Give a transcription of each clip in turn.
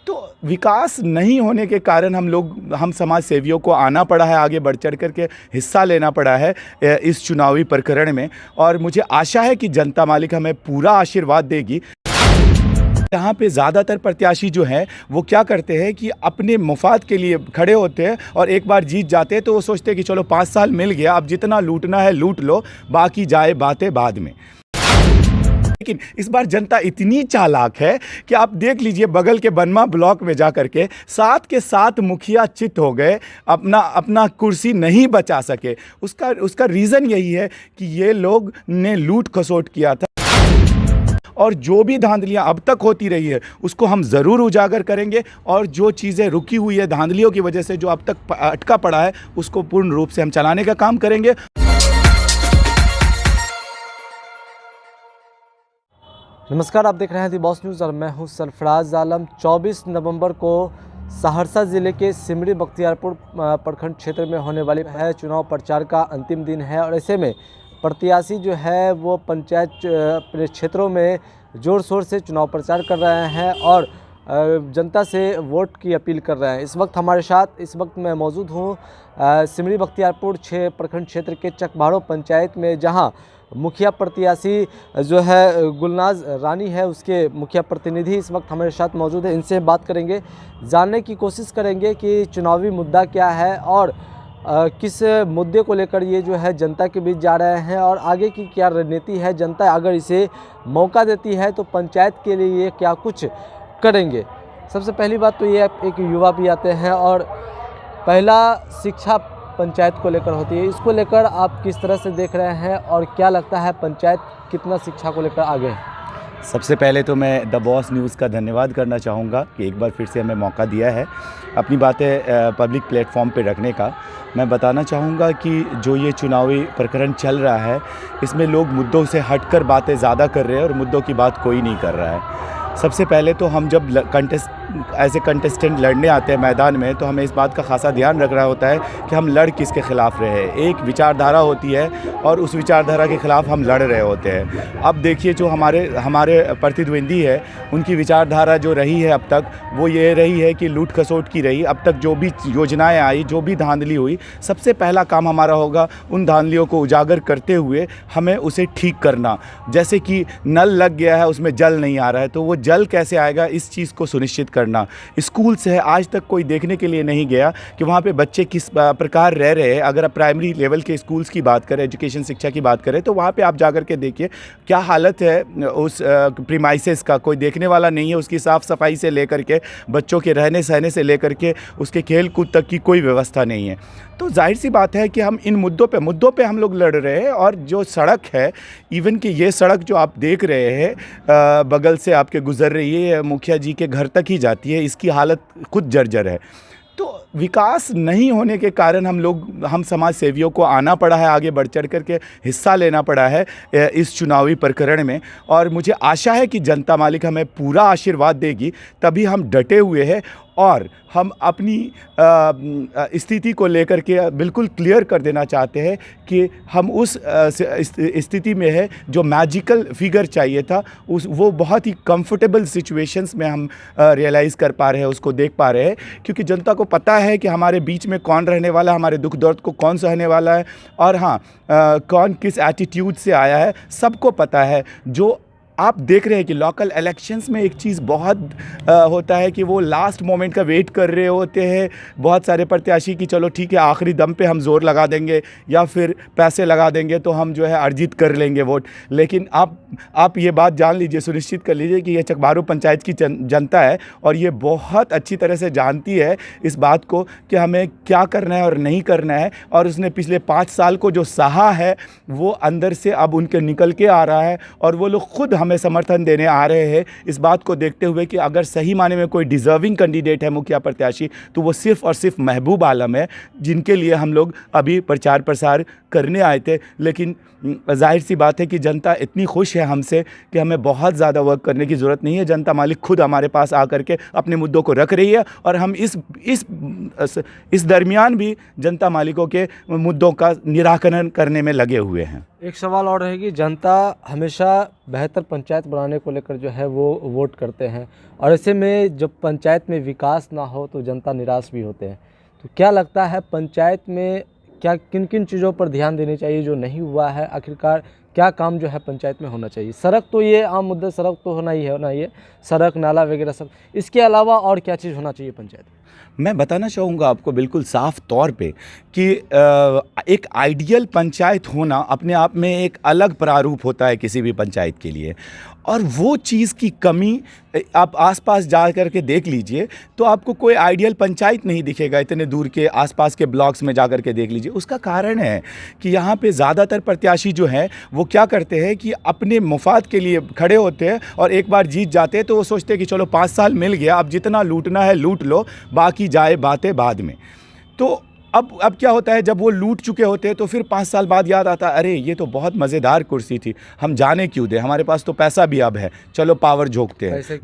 तो विकास नहीं होने के कारण हम समाज सेवियों को आना पड़ा है, आगे बढ़ चढ़ करके हिस्सा लेना पड़ा है इस चुनावी प्रकरण में। और मुझे आशा है कि जनता मालिक हमें पूरा आशीर्वाद देगी। यहाँ पे ज़्यादातर प्रत्याशी जो हैं वो क्या करते हैं कि अपने मुफाद के लिए खड़े होते हैं और एक बार जीत जाते हैं तो वो सोचते हैं कि चलो 5 साल मिल गया, अब जितना लूटना है लूट लो, बाकी जाए बातें बाद में। लेकिन इस बार जनता इतनी चालाक है कि आप देख लीजिए, बगल के बनमा ब्लॉक में जा करके 7 के 7 मुखिया चित हो गए, अपना कुर्सी नहीं बचा सके। उसका रीज़न यही है कि ये लोग ने लूट खसोट किया था। और जो भी धांधलियां अब तक होती रही है उसको हम ज़रूर उजागर करेंगे, और जो चीज़ें रुकी हुई है धांधलियों की वजह से, जो अब तक अटका पड़ा है, उसको पूर्ण रूप से हम चलाने का काम करेंगे। नमस्कार, आप देख रहे हैं दी बॉस न्यूज़ और मैं हूं सरफराज आलम। 24 नवंबर को सहरसा ज़िले के सिमरी बख्तियारपुर प्रखंड क्षेत्र में होने वाली है चुनाव प्रचार का अंतिम दिन है, और ऐसे में प्रत्याशी जो है वो पंचायत अपने क्षेत्रों में ज़ोर शोर से चुनाव प्रचार कर रहे हैं और जनता से वोट की अपील कर रहे हैं। इस वक्त मैं मौजूद हूँ सिमरी बख्तियारपुर प्रखंड क्षेत्र के चकबाड़ो पंचायत में, जहां मुखिया प्रत्याशी जो है गुलनाज रानी है, उसके मुखिया प्रतिनिधि इस वक्त हमारे साथ मौजूद है। इनसे बात करेंगे, जानने की कोशिश करेंगे कि चुनावी मुद्दा क्या है और किस मुद्दे को लेकर ये जो है जनता के बीच जा रहे हैं और आगे की क्या रणनीति है। जनता अगर इसे मौका देती है तो पंचायत के लिए ये क्या कुछ करेंगे। सबसे पहली बात तो ये, एक युवा भी आते हैं और पहला शिक्षा पंचायत को लेकर होती है, इसको लेकर आप किस तरह से देख रहे हैं और क्या लगता है पंचायत कितना शिक्षा को लेकर आगे है? सबसे पहले तो मैं द बॉस न्यूज़ का धन्यवाद करना चाहूँगा कि एक बार फिर से हमें मौका दिया है अपनी बातें पब्लिक प्लेटफॉर्म पे रखने का। मैं बताना चाहूँगा कि जो ये चुनावी प्रकरण चल रहा है, इसमें लोग मुद्दों से हटकर बातें ज़्यादा कर रहे हैं और मुद्दों की बात कोई नहीं कर रहा है। सबसे पहले तो हम जब कंटेस्टेंट लड़ने आते हैं मैदान में, तो हमें इस बात का खासा ध्यान रखना होता है कि हम लड़ किसके ख़िलाफ़ रहे हैं। एक विचारधारा होती है और उस विचारधारा के ख़िलाफ़ हम लड़ रहे होते हैं। अब देखिए, जो हमारे प्रतिद्वंदी है, उनकी विचारधारा जो रही है अब तक, वो ये रही है कि लूट खसोट की रही। अब तक जो भी योजनाएं आई, जो भी धांधली हुई, सबसे पहला काम हमारा होगा उन धांधलियों को उजागर करते हुए हमें उसे ठीक करना। जैसे कि नल लग गया है, उसमें जल नहीं आ रहा है, तो वो जल कैसे आएगा, इस चीज़ को सुनिश्चित करना। स्कूल से है, आज तक कोई देखने के लिए नहीं गया कि वहाँ पे बच्चे किस प्रकार रह रहे हैं। अगर आप प्राइमरी लेवल के स्कूल्स की बात करें, एजुकेशन शिक्षा की बात करें, तो वहाँ पे आप जाकर के देखिए क्या हालत है उस प्रीमाइसेस का। कोई देखने वाला नहीं है। उसकी साफ़ सफाई से लेकर के बच्चों के रहने सहने से लेकर के उसके खेल कूद तक की कोई व्यवस्था नहीं है। तो जाहिर सी बात है कि हम इन मुद्दों पे हम लोग लड़ रहे हैं। और जो सड़क है, इवन कि ये सड़क जो आप देख रहे हैं बगल से आपके गुजर रही है, मुखिया जी के घर तक ही जाती है, इसकी हालत खुद जर्जर है। तो विकास नहीं होने के कारण हम समाज सेवियों को आना पड़ा है, आगे बढ़ चढ़ करके हिस्सा लेना पड़ा है इस चुनावी प्रकरण में। और मुझे आशा है कि जनता मालिक हमें पूरा आशीर्वाद देगी, तभी हम डटे हुए हैं और हम अपनी स्थिति को लेकर के बिल्कुल क्लियर कर देना चाहते हैं कि हम उस स्थिति में है जो मैजिकल फिगर चाहिए था, वो बहुत ही कंफर्टेबल सिचुएशंस में हम रियलाइज़ कर पा रहे हैं, उसको देख पा रहे हैं। क्योंकि जनता को पता है कि हमारे बीच में कौन रहने वाला है, हमारे दुख दर्द को कौन सहने वाला है, और हाँ, कौन किस एटीट्यूड से आया है, सबको पता है। जो आप देख रहे हैं कि लोकल इलेक्शंस में एक चीज़ बहुत होता है कि वो लास्ट मोमेंट का वेट कर रहे होते हैं बहुत सारे प्रत्याशी कि चलो ठीक है, आखिरी दम पे हम ज़ोर लगा देंगे या फिर पैसे लगा देंगे तो हम जो है अर्जित कर लेंगे वोट। लेकिन आप ये बात जान लीजिए, सुनिश्चित कर लीजिए कि ये चकबाड़ो पंचायत की जनता है और ये बहुत अच्छी तरह से जानती है इस बात को कि हमें क्या करना है और नहीं करना है। और उसने पिछले 5 साल को जो सहा है वो अंदर से अब उनके निकल के आ रहा है, और वो लोग खुद हमें समर्थन देने आ रहे हैं इस बात को देखते हुए कि अगर सही माने में कोई डिज़र्विंग कैंडिडेट है मुखिया प्रत्याशी, तो वो सिर्फ़ और सिर्फ महबूब आलम है, जिनके लिए हम लोग अभी प्रचार प्रसार करने आए थे। लेकिन जाहिर सी बात है कि जनता इतनी खुश है हमसे कि हमें बहुत ज़्यादा वर्क करने की ज़रूरत नहीं है। जनता मालिक खुद हमारे पास आकर के अपने मुद्दों को रख रही है, और हम इस दरमियान भी जनता मालिकों के मुद्दों का निराकरण करने में लगे हुए हैं। एक सवाल और है कि जनता हमेशा बेहतर पंचायत बनाने को लेकर जो है वो वोट करते हैं, और ऐसे में जब पंचायत में विकास ना हो तो जनता निराश भी होते हैं। तो क्या लगता है पंचायत में क्या किन किन चीज़ों पर ध्यान देनी चाहिए जो नहीं हुआ है? आखिरकार क्या काम जो है पंचायत में होना चाहिए? सड़क तो ये आम मुद्दा, सड़क तो होना ही है, सड़क नाला वगैरह सब। इसके अलावा और क्या चीज़ होना चाहिए पंचायत में? मैं बताना चाहूँगा आपको बिल्कुल साफ तौर पे कि एक आइडियल पंचायत होना अपने आप में एक अलग प्रारूप होता है किसी भी पंचायत के लिए, और वो चीज़ की कमी आप आसपास जा कर के देख लीजिए तो आपको कोई आइडियल पंचायत नहीं दिखेगा। इतने दूर के आसपास के ब्लॉक्स में जा कर के देख लीजिए। उसका कारण है कि यहाँ पे ज़्यादातर प्रत्याशी जो हैं वो क्या करते हैं कि अपने मुफाद के लिए खड़े होते हैं, और एक बार जीत जाते हैं तो वो सोचते हैं कि चलो 5 साल मिल गया, अब जितना लूटना है लूट लो, बाकी जाए बातें बाद में। तो अब क्या होता है, जब वो लूट चुके होते हैं तो फिर 5 साल बाद याद आता है, अरे ये तो बहुत मज़ेदार कुर्सी थी, हम जाने क्यों दें, हमारे पास तो पैसा भी अब है, चलो पावर झोंकते हैं।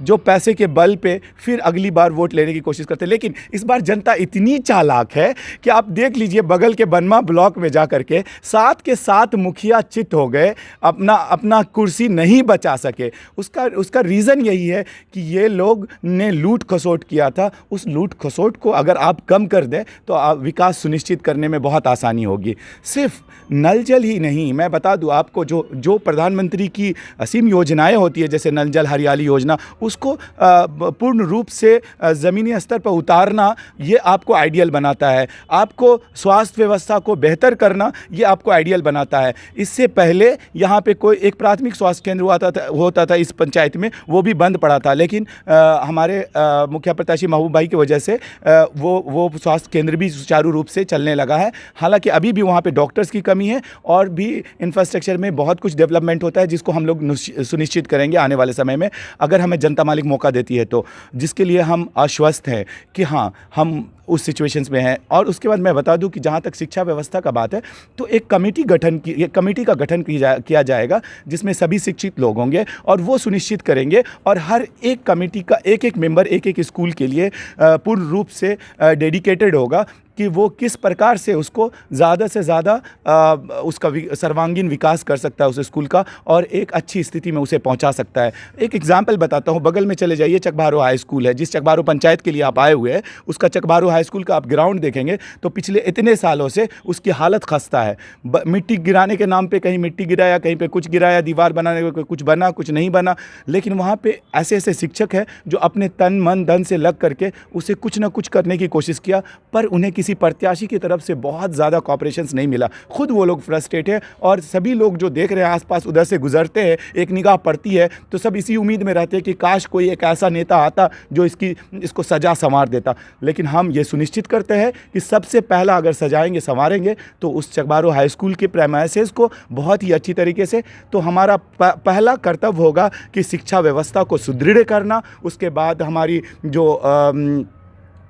जो पैसे के बल पे फिर अगली बार वोट लेने की कोशिश करते हैं। लेकिन इस बार जनता इतनी चालाक है कि आप देख लीजिए बगल के बनमा ब्लॉक में जा कर के 7 के 7 मुखिया चित हो गए, अपना कुर्सी नहीं बचा सके। उसका रीज़न यही है कि ये लोग ने लूट खसोट किया था। उस लूट खसोट को अगर आप कम कर दें तो विकास सुनिश्चित करने में बहुत आसानी होगी। सिर्फ नल जल ही नहीं, मैं बता दूं आपको, जो प्रधानमंत्री की असीम योजनाएं होती है जैसे नल जल हरियाली योजना, उसको पूर्ण रूप से ज़मीनी स्तर पर उतारना ये आपको आइडियल बनाता है। आपको स्वास्थ्य व्यवस्था को बेहतर करना ये आपको आइडियल बनाता है। इससे पहले यहाँ पे कोई एक प्राथमिक स्वास्थ्य केंद्र होता था इस पंचायत में, वो भी बंद पड़ा था। लेकिन हमारे मुखिया प्रत्याशी महबूब भाई की वजह से वो स्वास्थ्य केंद्र भी सुचारू रूप से चलने लगा है। हालांकि अभी भी वहाँ पे डॉक्टर्स की कमी है और भी इंफ्रास्ट्रक्चर में बहुत कुछ डेवलपमेंट होता है, जिसको हम लोग सुनिश्चित करेंगे आने वाले समय में, अगर हमें जनता मालिक मौका देती है तो, जिसके लिए हम आश्वस्त हैं कि हाँ हम उस सिचुएशंस में हैं। और उसके बाद मैं बता दूं कि जहाँ तक शिक्षा व्यवस्था का बात है तो एक कमेटी का गठन किया जाएगा जिसमें सभी शिक्षित लोग होंगे और वो सुनिश्चित करेंगे, और हर एक कमेटी का एक मेंबर एक स्कूल के लिए पूर्ण रूप से डेडिकेटेड होगा कि वो किस प्रकार से उसको ज़्यादा से ज़्यादा उसका सर्वांगीण विकास कर सकता है उस स्कूल का, और एक अच्छी स्थिति में उसे पहुंचा सकता है। एक एग्जाम्पल बताता हूं, बगल में चले जाइए, चकबारो हाई स्कूल है। जिस चकबारो पंचायत के लिए आप आए हुए हैं, उसका चकबारो हाई स्कूल का आप ग्राउंड देखेंगे तो पिछले इतने सालों से उसकी हालत खस्ता है। मिट्टी गिराने के नाम पर कहीं मिट्टी गिराया, कहीं पर कुछ गिराया, दीवार बनाने को कुछ बना, कुछ नहीं बना। लेकिन वहाँ पर ऐसे ऐसे शिक्षक हैं जो अपने तन मन धन से लग करके उसे कुछ ना कुछ करने की कोशिश किया, पर उन्हें किसी प्रत्याशी की तरफ से बहुत ज़्यादा कोऑपरेशंस नहीं मिला। खुद वो लोग फ्रस्ट्रेट है, और सभी लोग जो देख रहे हैं आसपास उधर से गुजरते हैं, एक निगाह पड़ती है तो सब इसी उम्मीद में रहते हैं कि काश कोई एक ऐसा नेता आता जो इसको सजा संवार देता। लेकिन हम ये सुनिश्चित करते हैं कि सबसे पहला अगर सजाएंगे संवारेंगे तो उस चकबारो हाई स्कूल के प्रेमाइसेस को बहुत ही अच्छी तरीके से। तो हमारा पहला कर्तव्य होगा कि शिक्षा व्यवस्था को सुदृढ़ करना, उसके बाद हमारी जो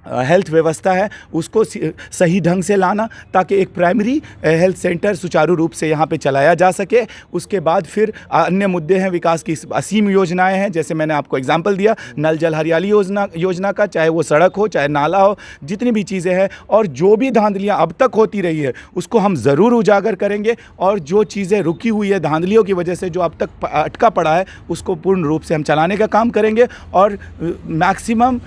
हेल्थ व्यवस्था है उसको सही ढंग से लाना, ताकि एक प्राइमरी हेल्थ सेंटर सुचारू रूप से यहाँ पे चलाया जा सके। उसके बाद फिर अन्य मुद्दे हैं, विकास की असीम योजनाएं हैं, जैसे मैंने आपको एग्जांपल दिया नल जल हरियाली योजना का, चाहे वो सड़क हो चाहे नाला हो, जितनी भी चीज़ें हैं, और जो भी धांधलियाँ अब तक होती रही है उसको हम ज़रूर उजागर करेंगे, और जो चीज़ें रुकी हुई है धांधलियों की वजह से जो अब तक अटका पड़ा है उसको पूर्ण रूप से हम चलाने का काम करेंगे, और मैक्सिमम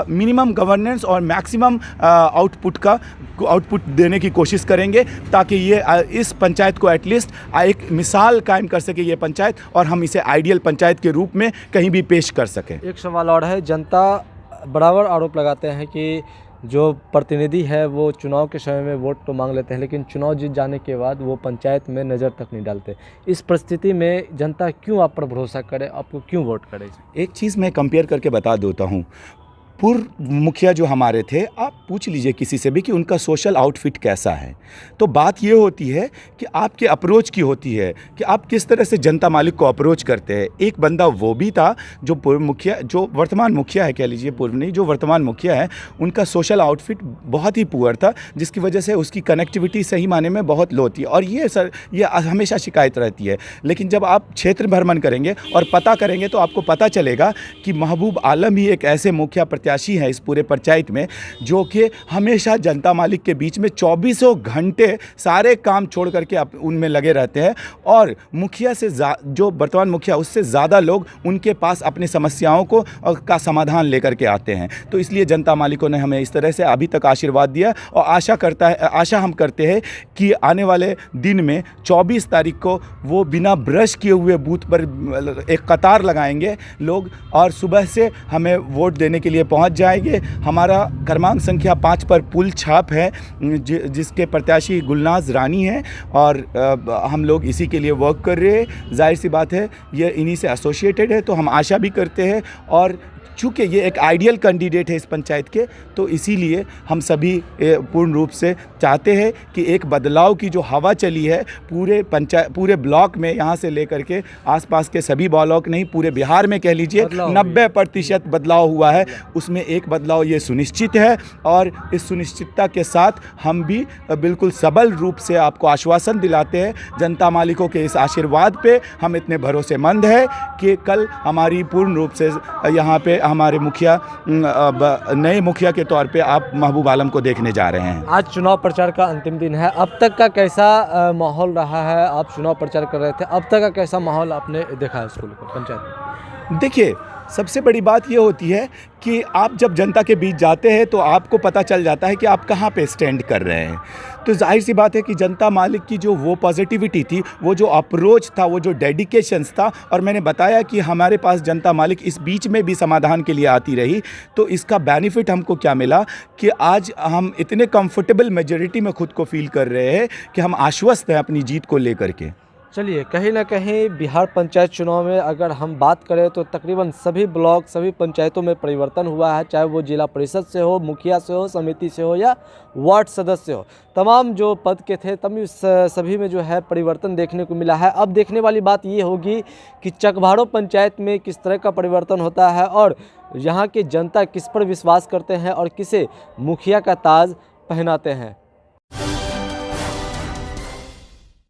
मिनिमम गवर्नेंस और मैक्सिमम आउटपुट देने की कोशिश करेंगे, ताकि ये इस पंचायत को एटलीस्ट एक मिसाल कायम कर सके ये पंचायत, और हम इसे आइडियल पंचायत के रूप में कहीं भी पेश कर सकें। एक सवाल और है, जनता बराबर आरोप लगाते हैं कि जो प्रतिनिधि है वो चुनाव के समय में वोट तो मांग लेते हैं, लेकिन चुनाव जीत जाने के बाद वो पंचायत में नज़र तक नहीं डालते। इस परिस्थिति में जनता क्यों आप पर भरोसा करे, आपको क्यों वोट करे? एक चीज़ मैं कंपेयर करके बता देता हूँ। पूर्व मुखिया जो हमारे थे, आप पूछ लीजिए किसी से भी कि उनका सोशल आउटफिट कैसा है, तो बात ये होती है कि आपके अप्रोच की होती है कि आप किस तरह से जनता मालिक को अप्रोच करते हैं। एक बंदा वो भी था जो पूर्व मुखिया, जो वर्तमान मुखिया है, कह लीजिए पूर्व नहीं, जो वर्तमान मुखिया है, उनका सोशल आउटफिट बहुत ही पुअर था, जिसकी वजह से उसकी कनेक्टिविटी सही माने में बहुत लो थी, और ये हमेशा शिकायत रहती है। लेकिन जब आप क्षेत्र भ्रमण करेंगे और पता करेंगे तो आपको पता चलेगा कि महबूब आलम ही एक ऐसे मुखिया प्रत्याशी प्रत्याशी हैं इस पूरे पंचायत में, जो कि हमेशा जनता मालिक के बीच में 24 घंटे सारे काम छोड़ करके उनमें लगे रहते हैं, और मुखिया से जो वर्तमान मुखिया उससे ज़्यादा लोग उनके पास अपनी समस्याओं को का समाधान लेकर के आते हैं। तो इसलिए जनता मालिकों ने हमें इस तरह से अभी तक आशीर्वाद दिया, और आशा हम करते हैं कि आने वाले दिन में 24 तारीख को वो बिना ब्रश किए हुए बूथ पर एक कतार लगाएंगे लोग, और सुबह से हमें वोट देने के लिए पहुंच जाएंगे। हमारा क्रमांक संख्या 5 पर पुल छाप है, जिसके प्रत्याशी गुलनाज रानी हैं, और हम लोग इसी के लिए वर्क कर रहे हैं। जाहिर सी बात है ये इन्हीं से एसोसिएटेड है, तो हम आशा भी करते हैं, और चूँकि ये एक आइडियल कैंडिडेट है इस पंचायत के, तो इसीलिए हम सभी पूर्ण रूप से चाहते हैं कि एक बदलाव की जो हवा चली है पूरे ब्लॉक में, यहाँ से लेकर के आसपास के सभी ब्लॉक नहीं, पूरे बिहार में कह लीजिए 90% बदलाव हुआ है, उसमें एक बदलाव ये सुनिश्चित है। और इस सुनिश्चितता के साथ हम भी बिल्कुल सबल रूप से आपको आश्वासन दिलाते हैं, जनता मालिकों के इस आशीर्वाद पे हम इतने भरोसेमंद हैं कि कल हमारी पूर्ण रूप से यहाँ पे हमारे मुखिया, नए मुखिया के तौर पे आप महबूब आलम को देखने जा रहे हैं। आज चुनाव प्रचार का अंतिम दिन है, अब तक का कैसा माहौल रहा है? आप चुनाव प्रचार कर रहे थे, अब तक का कैसा माहौल आपने देखा है इसको लेकर पंचायत में? देखिए, सबसे बड़ी बात ये होती है कि आप जब जनता के बीच जाते हैं तो आपको पता चल जाता है कि आप कहाँ पे स्टैंड कर रहे हैं। तो जाहिर सी बात है कि जनता मालिक की जो वो पॉजिटिविटी थी, वो जो अप्रोच था, वो जो डेडिकेशंस था, और मैंने बताया कि हमारे पास जनता मालिक इस बीच में भी समाधान के लिए आती रही, तो इसका बेनिफिट हमको क्या मिला कि आज हम इतने कंफर्टेबल मेजॉरिटी में खुद को फील कर रहे हैं कि हम आश्वस्त हैं अपनी जीत को लेकर के। चलिए, कहीं ना कहीं बिहार पंचायत चुनाव में अगर हम बात करें तो तकरीबन सभी ब्लॉक, सभी पंचायतों में परिवर्तन हुआ है, चाहे वो जिला परिषद से हो, मुखिया से हो, समिति से हो, या वार्ड सदस्य हो। तमाम जो पद के थे तभी सभी में जो है परिवर्तन देखने को मिला है। अब देखने वाली बात ये होगी कि चकवाड़ों पंचायत में किस तरह का परिवर्तन होता है, और यहाँ की जनता किस पर विश्वास करते हैं, और किसे मुखिया का ताज पहनाते हैं।